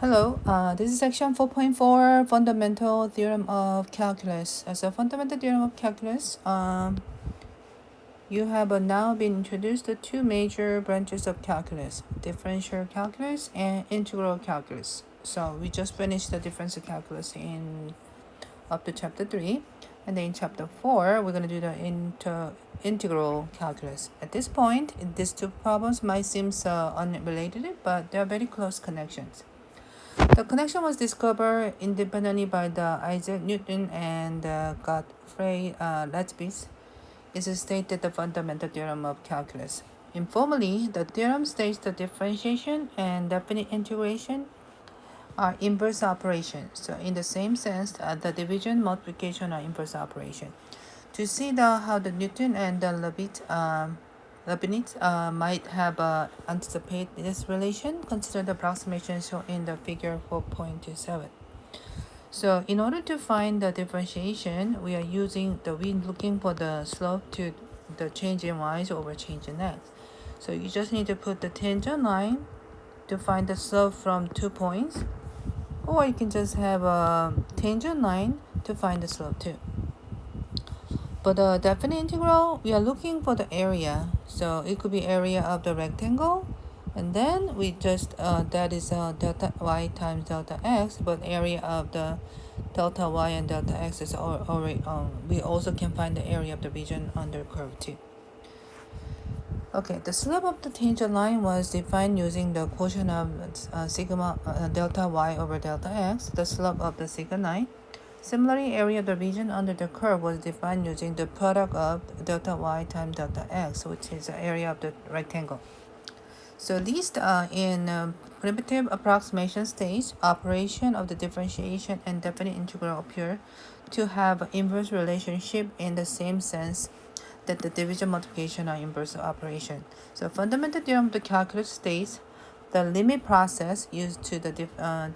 Hello, this is section 4.4, Fundamental Theorem of Calculus. As a fundamental theorem of calculus, you have now been introduced to two major branches of calculus, differential calculus and integral calculus. So we just finished the differential calculus in up to chapter 3. And then in chapter 4, we're going to do the integral calculus. At this point, these two problems might seem unrelated, but they are very close connections. The connection was discovered independently by the Isaac Newton and Gottfried Leibniz. It is stated the fundamental theorem of calculus. Informally, the theorem states the differentiation and definite integration are inverse operations. So in the same sense, the division, multiplication are inverse operation. To see how the Newton and the Leibniz might have anticipate this relation, consider the approximation shown in the figure 4.27. So in order to find the differentiation, we are looking for the slope to the change in y over change in x. So you just need to put the tangent line to find the slope from 2 points, or you can just have a tangent line to find the slope too. For the definite integral, we are looking for the area. So it could be area of the rectangle, and then we just that is delta y times delta x, but area of the delta y and delta x is already we also can find the area of the region under curve too. Okay, the slope of the tangent line was defined using the quotient of sigma delta y over delta x, the slope of the sigma line. Similarly, area of the region under the curve was defined using the product of delta y times delta x, which is the area of the rectangle. So at least in primitive approximation stage, operation of the differentiation and definite integral appear to have inverse relationship in the same sense that the division, multiplication are inverse operation. So fundamental theorem of the calculus states the limit process used to the define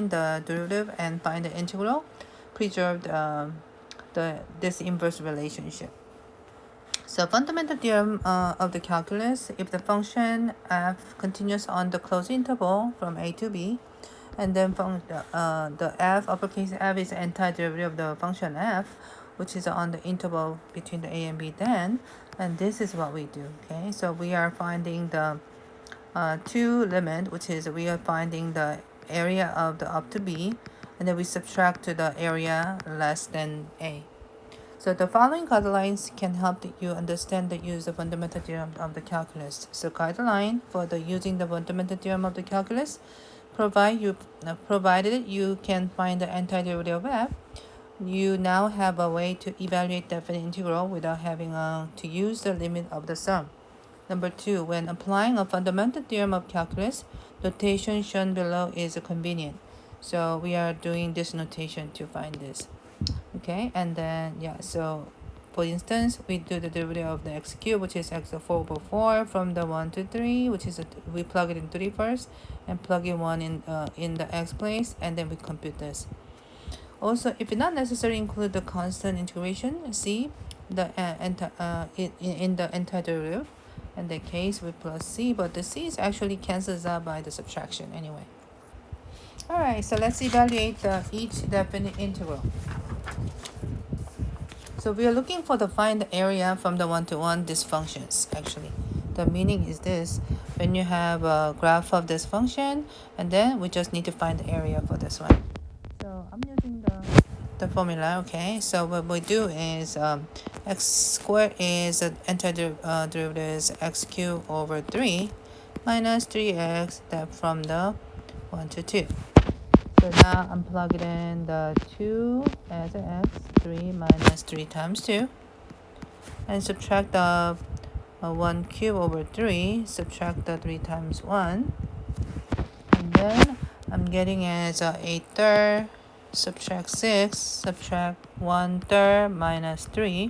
the derivative and find the integral preserved this inverse relationship. So fundamental theorem of the calculus, if the function f continues on the closed interval from a to b, and then the f, uppercase f, is the antiderivative of the function f, which is on the interval between the a and b, then, and this is what we do. Okay, so we are finding the two limit, which is we are finding the area of the up to b, and then we subtract to the area less than a. So the following guidelines can help you understand the use of fundamental theorem of the calculus. So guideline for the using the fundamental theorem of the calculus, provided you can find the antiderivative of f, you now have a way to evaluate definite integral without having to use the limit of the sum. Number 2, when applying a fundamental theorem of calculus, notation shown below is convenient. So we are doing this notation to find this. Okay, and then so for instance, we do the derivative of the x cubed, which is x 4 over 4 from the 1 to 3, which is we plug it in 3 first and plug in 1 in the x place, and then we compute this. Also, if it's not necessary, include the constant integration c the in the antiderivative. In that case, we plus c, but the c is actually cancels out by the subtraction anyway. All right, so let's evaluate each definite integral. So we are looking for the find the area from the one-to-one these functions. Actually, the meaning is this: when you have a graph of this function, and then we just need to find the area for this one. So I'm using the formula. Okay, so what we do is x squared is the antiderivative is x cubed over 3 minus 3x that from the 1 to 2. So now I'm plugging in the 2 as an x, 3 minus 3 times 2, and subtract the 1 cubed over 3, subtract the 3 times 1, and then I'm getting as 8 third, subtract 6, subtract 1 third minus 3,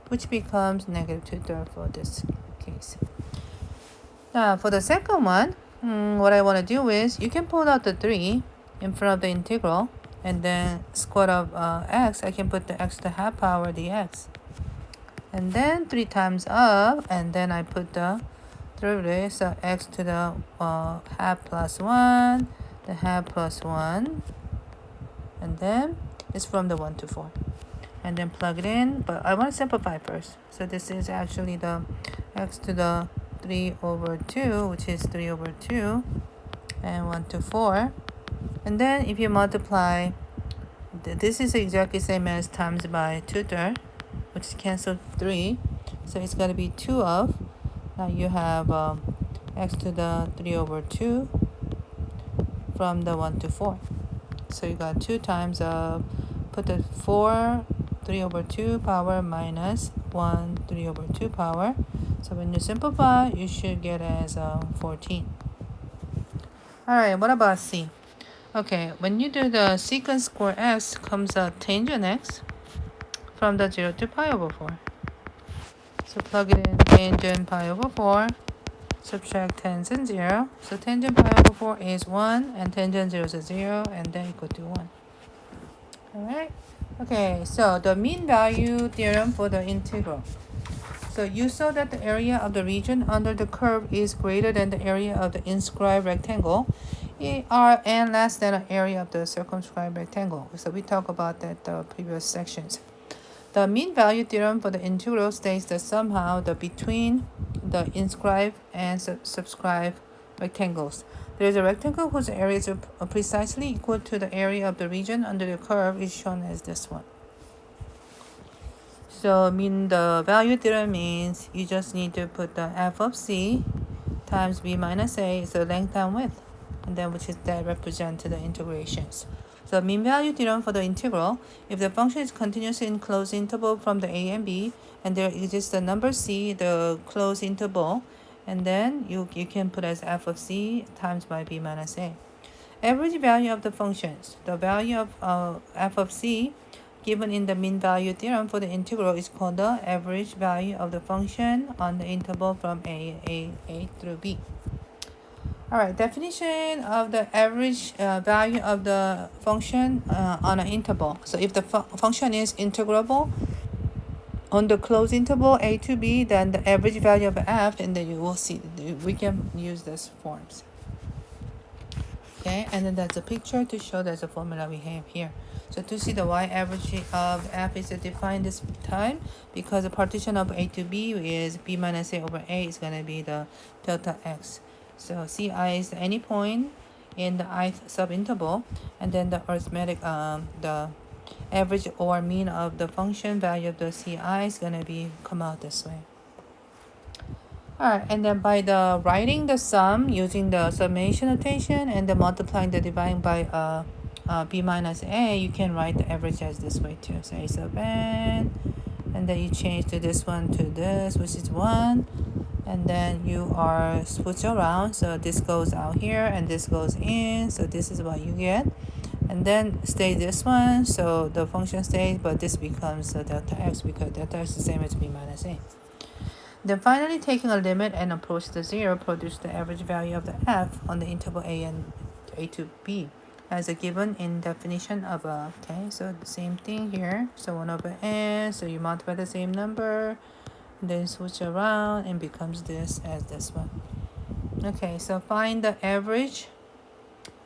which becomes negative 2 third for this case. Now for the second one, what I want to do is you can pull out the 3 in front of the integral, and then square of x, I can put the x to the half power dx, and then 3 times up, and then I put the derivative, so x to the half plus 1 the half plus 1, and then it's from the 1 to 4. And then plug it in, but I want to simplify first. So this is actually the x to the 3 over 2, which is 3 over 2, and 1 to 4. And then if you multiply, this is exactly same as times by 2/3, which cancel 3. So it's going to be 2 of, now you have x to the 3 over 2 from the 1 to 4. So you got 2 times put the 4 3 over 2 power minus 1 3 over 2 power. So when you simplify, you should get as 14. Alright, what about C? Okay, when you do the secant square x comes a tangent x from the 0 to pi over 4. So plug it in, tangent pi over 4, subtract tangent 0. So tangent pi over 4 is 1, and tangent 0 is 0, and then equal to 1. Alright, okay, so the mean value theorem for the integral. So you saw that the area of the region under the curve is greater than the area of the inscribed rectangle, and less than the area of the circumscribed rectangle. So we talked about that the previous sections. The mean value theorem for the integral states that somehow the between the inscribed and subscribed rectangles, there is a rectangle whose area is precisely equal to the area of the region under the curve is shown as this one. So mean the value theorem means you just need to put the f of c times b minus a is the length and width, and then which is that represent the integrations. So mean value theorem for the integral, if the function is continuous in closed interval from the a and b, and there exists the number c, the closed interval, and then you can put as f of c times by b minus a. Average value of the functions, the value of f of c given in the mean value theorem for the integral is called the average value of the function on the interval from a through b. Alright, definition of the average value of the function on an interval. So if the function is integrable on the closed interval a to b, then the average value of f, and then you will see we can use these forms. Okay, and then that's a picture to show that's a formula we have here. So to see the y-average of f is defined this time, because the partition of a to b is b minus a over a is going to be the delta x. So ci is any point in the ith subinterval, and then the arithmetic, the average or mean of the function value of the ci is going to be come out this way. Alright, and then by the writing the sum using the summation notation and then multiplying the dividing by b minus a, you can write the average as this way too. So a sub n, and then you change to this one to this, which is 1, and then you are switch around. So this goes out here and this goes in. So this is what you get, and then stay this one. So the function stays, but this becomes delta x because delta x is the same as b minus a. Then finally, taking a limit and approach to 0, produce the average value of the f on the interval a and a to b as a given in definition of a. Okay, so the same thing here. So 1 over n, so you multiply the same number, then switch around and becomes this as this one. Okay, so find the average,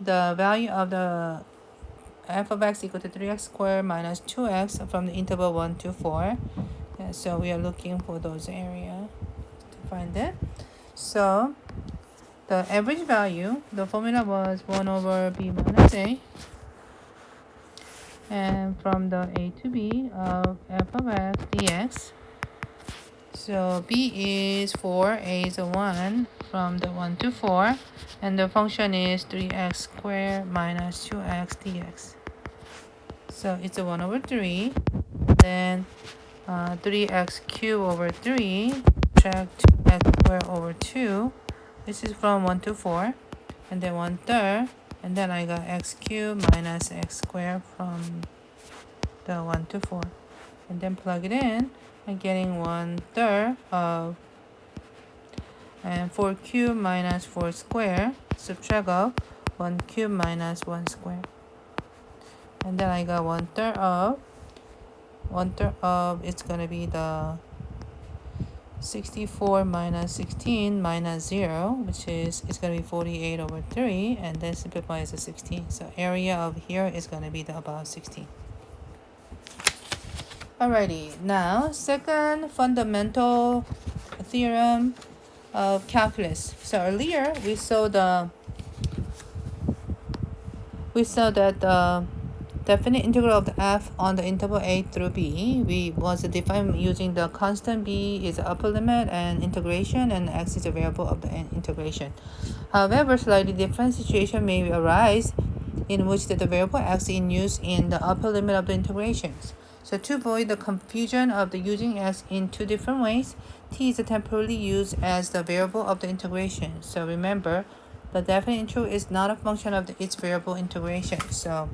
the value of the f of x equal to 3x squared minus 2x from the interval 1 to 4. Okay, so we are looking for those areas to find it. So the average value, the formula was 1 over b minus a, and from the a to b of f of x dx. So b is 4, a is 1 from the 1 to 4, and the function is 3x squared minus 2x dx. So it's a 1 over 3, then 3x cubed over 3, subtract 2x squared over 2. This is from 1 to 4, and then 1/3, and then I got x cubed minus x squared from the 1 to 4, and then plug it in. I'm getting 1/3 of, and 4 cubed minus 4 squared, subtract of 1 cubed minus 1 squared, and then I got 1/3 of, it's gonna be the 64 minus 16 minus 0, which is it's going to be 48 over 3, and then simplify as a 16. So area of here is going to be about 16. Alrighty, now second fundamental theorem of calculus. So earlier we saw that the definite integral of the f on the interval a through b was defined using the constant b is the upper limit and integration, and x is a variable of the integration. However, slightly different situation may arise in which the variable x is in use in the upper limit of the integrations. So to avoid the confusion of the using x in two different ways, t is temporarily used as the variable of the integration. So remember, the definite integral is not a function of its variable integration. So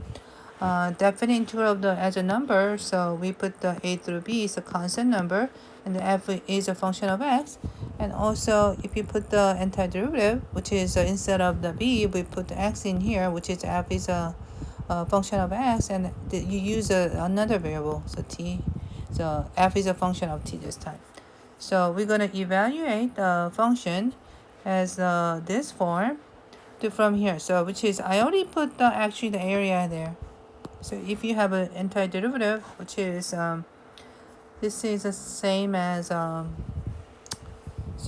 definite integral as a number, so we put the a through b is a constant number, and the f is a function of x. And also, if you put the antiderivative, which is instead of the b, we put the x in here, which is f is a function of x, and you use another variable, so t. So f is a function of t this time. So we're going to evaluate the function as this form from here. So which is, I already put actually the area there. So if you have an antiderivative, which is this is the same as so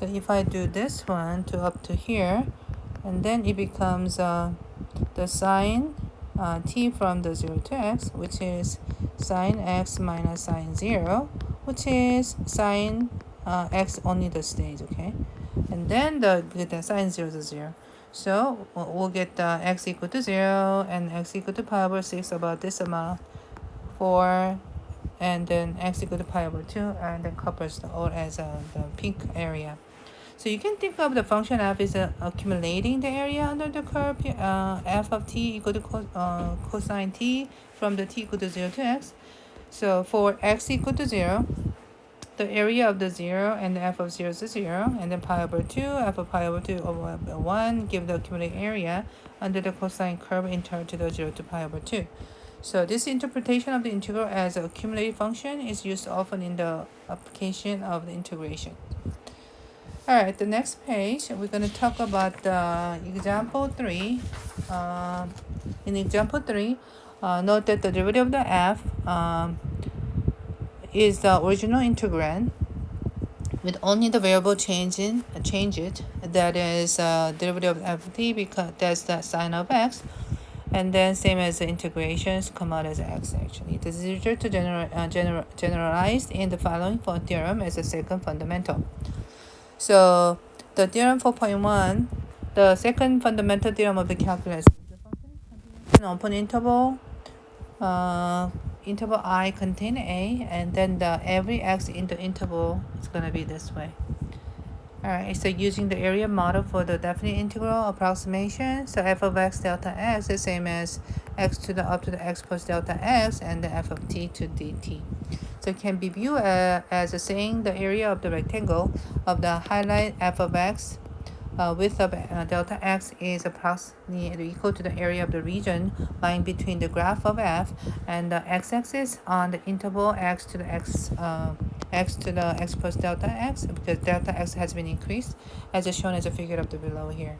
if I do this one to up to here, and then it becomes the sine t from the 0 to x, which is sine x minus sine 0, which is sine x only the stage, okay? And then the sine 0 to 0. So we'll get x equal to 0 and x equal to pi over 6, about this amount, 4, and then x equal to pi over 2, and then covers the all as the pink area. So you can think of the function f is accumulating the area under the curve, f of t equal to cosine t from the t equal to 0 to x. So for x equal to 0, the area of the 0 and the f of 0 is 0, and then pi over 2, f of pi over 2 over 1 give the accumulated area under the cosine curve integral to the 0 to pi over 2. So this interpretation of the integral as an accumulated function is used often in the application of the integration. Alright, the next page, we're going to talk about example 3. In example 3, note that the derivative of the f is the original integrand with only the variable change it, that is derivative of f of t, because that's the sine of x, and then same as the integrations come out as x actually. This is easier to generalized in the following theorem as a second fundamental. So the theorem 4.1, the second fundamental theorem of the calculus. The function is continuous in open interval. Interval I contain a, and then every x in the interval is going to be this way. Alright, so using the area model for the definite integral approximation, so f of x delta x is same as x to the up to the x plus delta x, and the f of t to dt. So it can be viewed as saying the area of the rectangle of the highlight f of x width of delta x is approximately equal to the area of the region lying between the graph of f and the x-axis on the interval x to the x plus delta x, because delta x has been increased as is shown as a figure of the below here.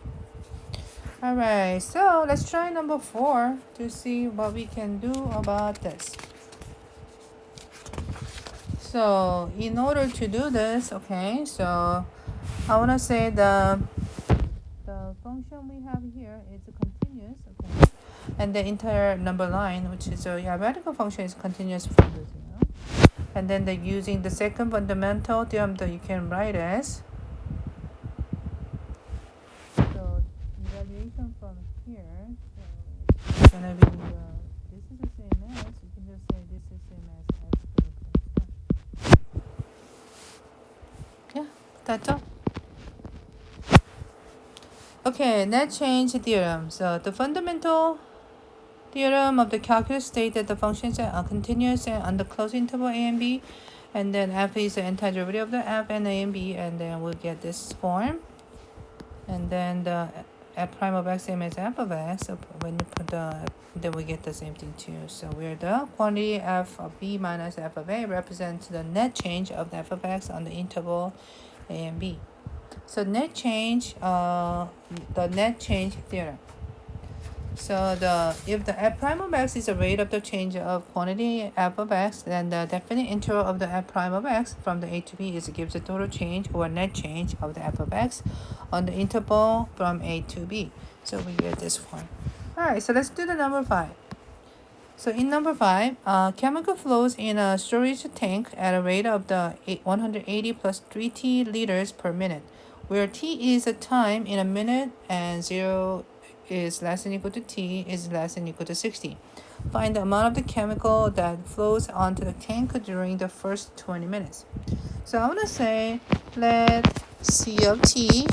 Alright, so let's try number 4 to see what we can do about this. So in order to do this, okay, so I want to say the function we have here is continuous, okay, and the entire number line, which is a arithmetical function, is continuous from the 0. And then using the second fundamental theorem that you can write as, so evaluation from here, so it's gonna be this is the same as, you can just say this is the same as x squared plus 1. Yeah, that's all. Okay, net change theorem. So the fundamental theorem of the calculus states that the functions are continuous and on the closed interval a and b, and then f is the antiderivative of the f and a and b, and then we'll get this form, and then the f prime of x same as f of x. So when you put then we get the same thing too. So where the quantity f of b minus f of a represents the net change of the f of x on the interval a and b. So net change, the net change theorem. So if the f prime of x is the rate of the change of quantity f of x, then the definite interval of the f prime of x from the a to b gives the total change or net change of the f of x on the interval from a to b. So we get this form. Alright, so let's do the number 5. So in number 5, chemical flows in a storage tank at a rate of 180 plus 3t liters per minute, where t is the time in a minute and 0 is less than equal to t is less than equal to 60. Find the amount of the chemical that flows onto the tank during the first 20 minutes. So I'm going to say let C of t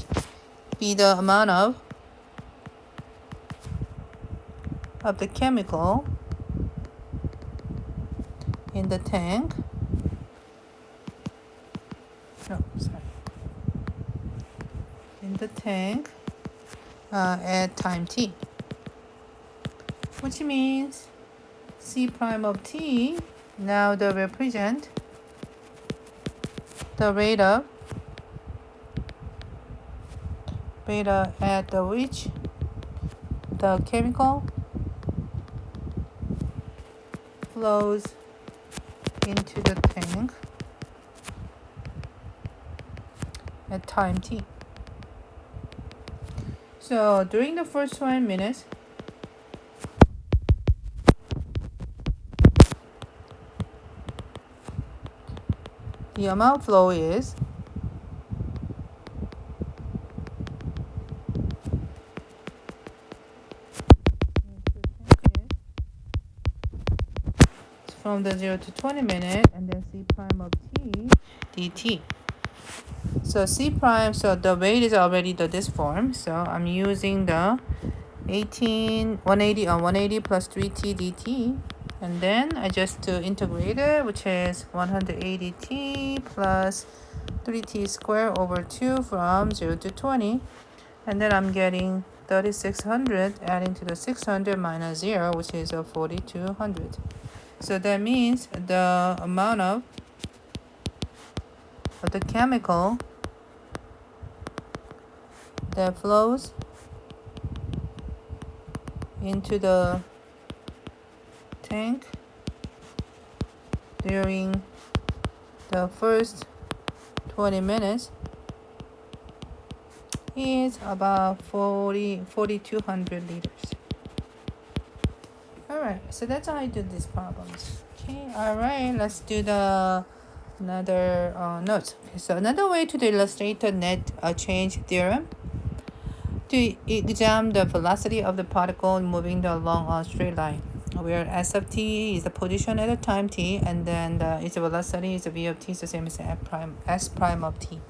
be the amount of the chemical in the tank. In the tank at time t, which means C prime of t now they represent the rate at which the chemical flows into the tank at time t. So during the first 20 minutes, the amount flow is from the 0 to 20 minute, and then C prime of t dt. So C prime, so the rate is already this form. So I'm using the 180 plus 3t dt. And then I just integrate it, which is 180t plus 3t squared over 2 from 0 to 20. And then I'm getting 3600 adding to the 600 minus 0, which is 4200. So that means the amount of the chemical that flows into the tank during the first 20 minutes is about 4,200 liters. Alright, so that's how I do these problems. Okay, alright, let's do another note. Okay, so another way to illustrate the net change theorem, to examine the velocity of the particle moving along a straight line, where s of t is the position at a time t, and then its velocity is v of t is the same as s prime of t.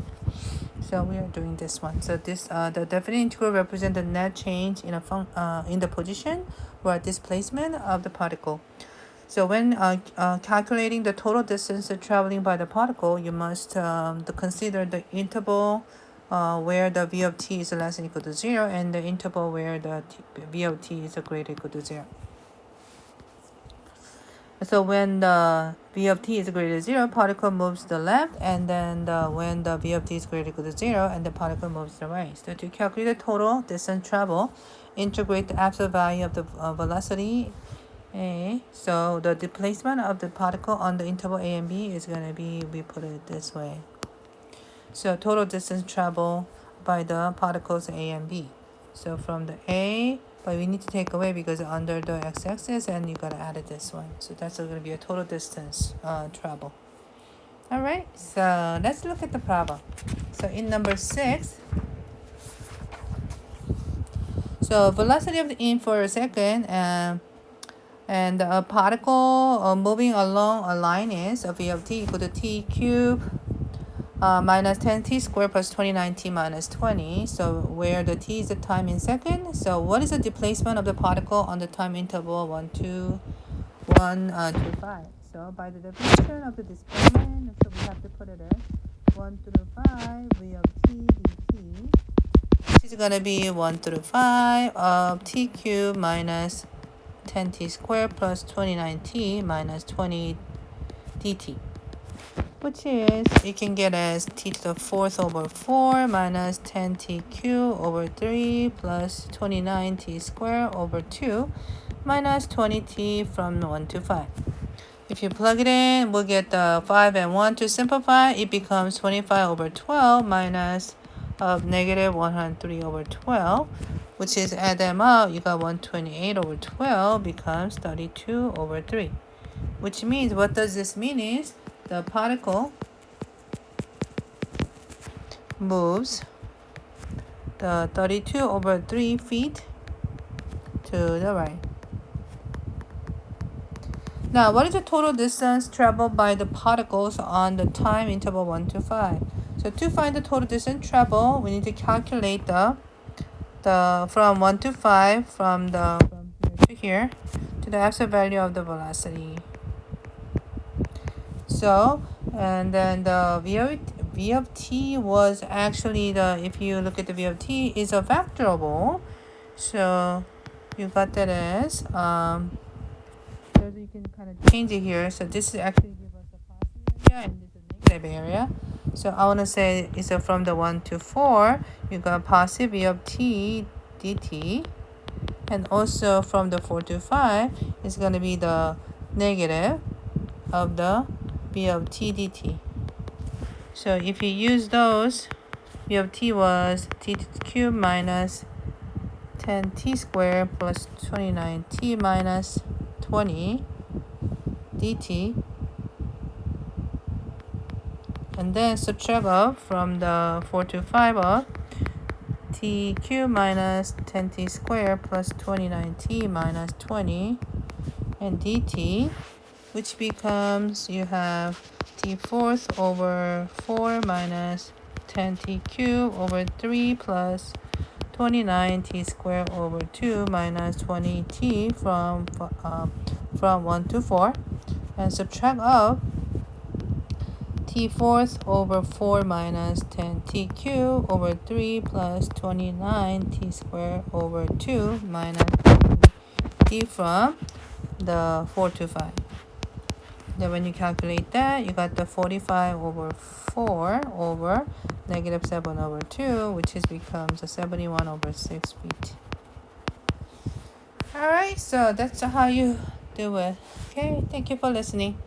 So we are doing this one. So this the definite integral represents the net change in the position or displacement of the particle. So when calculating the total distance traveling by the particle, you must consider the interval where the v of t is less than equal to 0, and the interval where the v of t is greater equal to 0. So when the v of t is greater than 0, particle moves to the left, and then when the v of t is greater equal to 0, and the particle moves to the right. So to calculate the total distance traveled, integrate the absolute value of the velocity a. So the displacement of the particle on the interval a and b is going to be, we put it this way. So total distance traveled by the particles a and b. So from the a, but we need to take away because under the x-axis, and you gotta add it this one. So that's going to be a total distance travel. All right, so let's look at the problem. So in number 6, so velocity of the in for a second, and a particle moving along a line is v of t equal to t cubed minus 10t squared plus 29t minus 20. So where the t is the time in seconds. So what is the displacement of the particle on the time interval 1 to 5? So by the definition of the displacement, so we have to put it as 1 through 5 v of t dt, which is It's gonna be 1 through 5 of t cubed minus 10t squared plus 29t minus 20 dt, which is, you can get as t to the 4th over 4 minus 10t cubed over 3 plus 29t squared over 2 minus 20t from 1 to 5. If you plug it in, we'll get the 5 and 1 to simplify. It becomes 25 over 12 minus of negative 103 over 12, which is, add them up, you got 128 over 12 becomes 32 over 3. Which means, what does this mean is, the particle moves the 32 over 3 feet to the right. Now, what is the total distance traveled by the particles on the time interval 1 to 5? So to find the total distance traveled, we need to calculate the from 1 to 5, from here to here, to the absolute value of the velocity. So, and then the v of t was actually if you look at the v of t, is a vectorable. So you got that as, you can kind of change it here. So this is actually give us a positive area and this is a negative area. So I want to say it's from the 1 to 4, you got positive v of t dt. And also from the 4 to 5, it's going to be the negative of the v of t dt. So if you use those, v of t was t cubed minus 10t squared plus 29t minus 20 dt, and then subtract off from the 4 to 5 of t cubed minus 10t squared plus 29t minus 20 and dt, which becomes, you have t fourth over 4 minus 10t cubed over 3 plus 29t squared over 2 minus 20t from 1 to 4, and subtract off t fourth over 4 minus 10t cubed over 3 plus 29t squared over 2 minus t from the 4 to 5. Then when you calculate that, you got the 45 over 4 over negative 7 over 2, which is becomes a 71 over 6 feet. Alright, so that's how you do it. Okay, thank you for listening.